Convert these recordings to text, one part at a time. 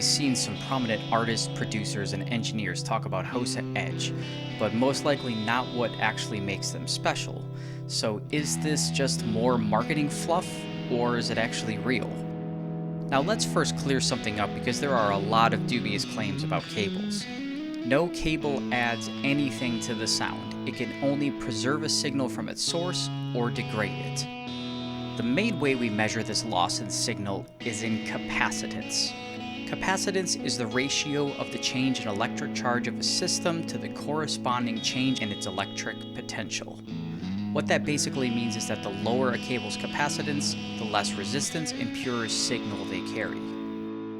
probably seen some prominent artists, producers, and engineers talk about Hosa Edge, but most likely not what actually makes them special. So is this just more marketing fluff, or is it actually real? Now let's first clear something up because there are a lot of dubious claims about cables. No cable adds anything to the sound. It can only preserve a signal from its source or degrade it. The main way we measure this loss in signal is in capacitance. Capacitance is the ratio of the change in electric charge of a system to the corresponding change in its electric potential. What that basically means is that the lower a cable's capacitance, the less resistance and purer signal they carry.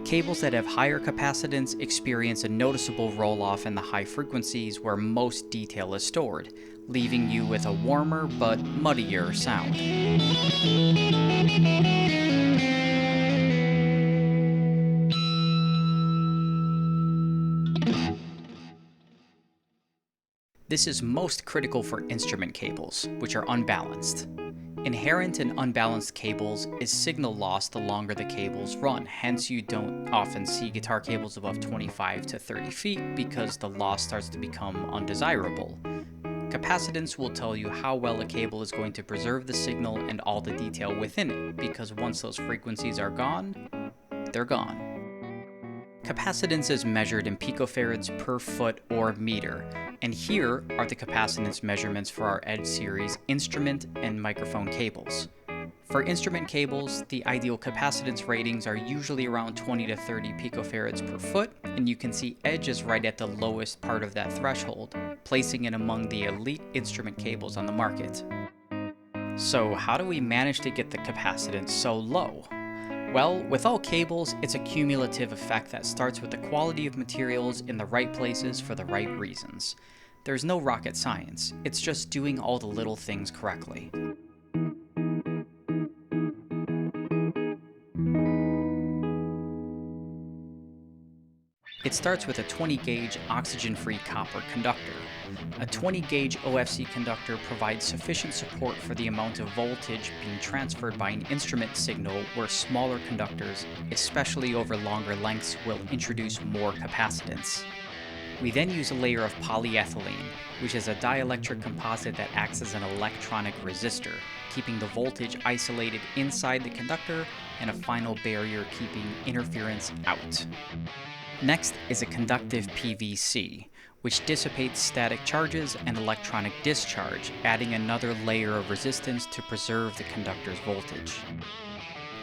Cables that have higher capacitance experience a noticeable roll-off in the high frequencies where most detail is stored, leaving you with a warmer but muddier sound. This is most critical for instrument cables, which are unbalanced. Inherent in unbalanced cables is signal loss the longer the cables run, hence you don't often see guitar cables above 25 to 30 feet because the loss starts to become undesirable. Capacitance will tell you how well a cable is going to preserve the signal and all the detail within it, because once those frequencies are gone, they're gone. Capacitance is measured in picofarads per foot or meter, and here are the capacitance measurements for our Edge series instrument and microphone cables. For instrument cables, the ideal capacitance ratings are usually around 20 to 30 picofarads per foot, and you can see Edge is right at the lowest part of that threshold, placing it among the elite instrument cables on the market. So how do we manage to get the capacitance so low? Well, with all cables, it's a cumulative effect that starts with the quality of materials in the right places for the right reasons. There's no rocket science, it's just doing all the little things correctly. It starts with a 20-gauge oxygen-free copper conductor. A 20-gauge OFC conductor provides sufficient support for the amount of voltage being transferred by an instrument signal, where smaller conductors, especially over longer lengths, will introduce more capacitance. We then use a layer of polyethylene, which is a dielectric composite that acts as an electronic resistor, keeping the voltage isolated inside the conductor and a final barrier keeping interference out. Next is a conductive PVC, which dissipates static charges and electronic discharge, adding another layer of resistance to preserve the conductor's voltage.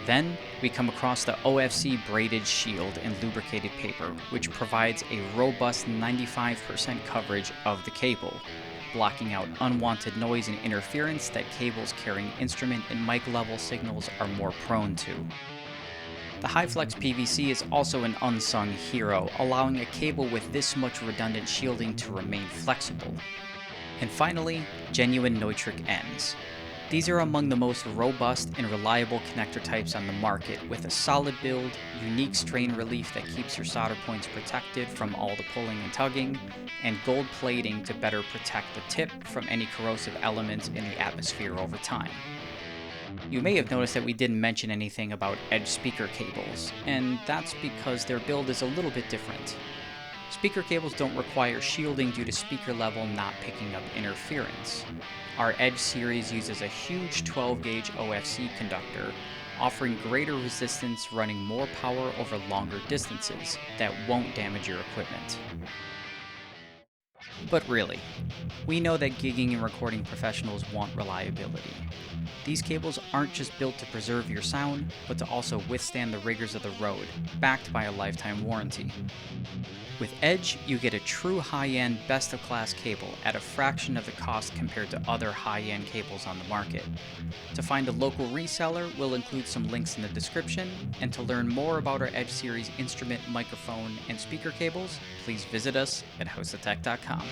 Then, we come across the OFC braided shield and lubricated paper, which provides a robust 95% coverage of the cable, blocking out unwanted noise and interference that cables carrying instrument and mic level signals are more prone to. The high-flex PVC is also an unsung hero, allowing a cable with this much redundant shielding to remain flexible. And finally, genuine nitric ends. These are among the most robust and reliable connector types on the market, with a solid build, unique strain relief that keeps your solder points protected from all the pulling and tugging, and gold plating to better protect the tip from any corrosive elements in the atmosphere over time. You may have noticed that we didn't mention anything about Edge speaker cables, and that's because their build is a little bit different. Speaker cables don't require shielding due to speaker level not picking up interference. Our Edge series uses a huge 12-gauge OFC conductor, offering greater resistance, running more power over longer distances that won't damage your equipment. But really, we know that gigging and recording professionals want reliability. These cables aren't just built to preserve your sound, but to also withstand the rigors of the road, backed by a lifetime warranty. With Edge, you get a true high-end, best-of-class cable at a fraction of the cost compared to other high-end cables on the market. To find a local reseller, we'll include some links in the description, and to learn more about our Edge series instrument, microphone, and speaker cables, please visit us at hosatech.com.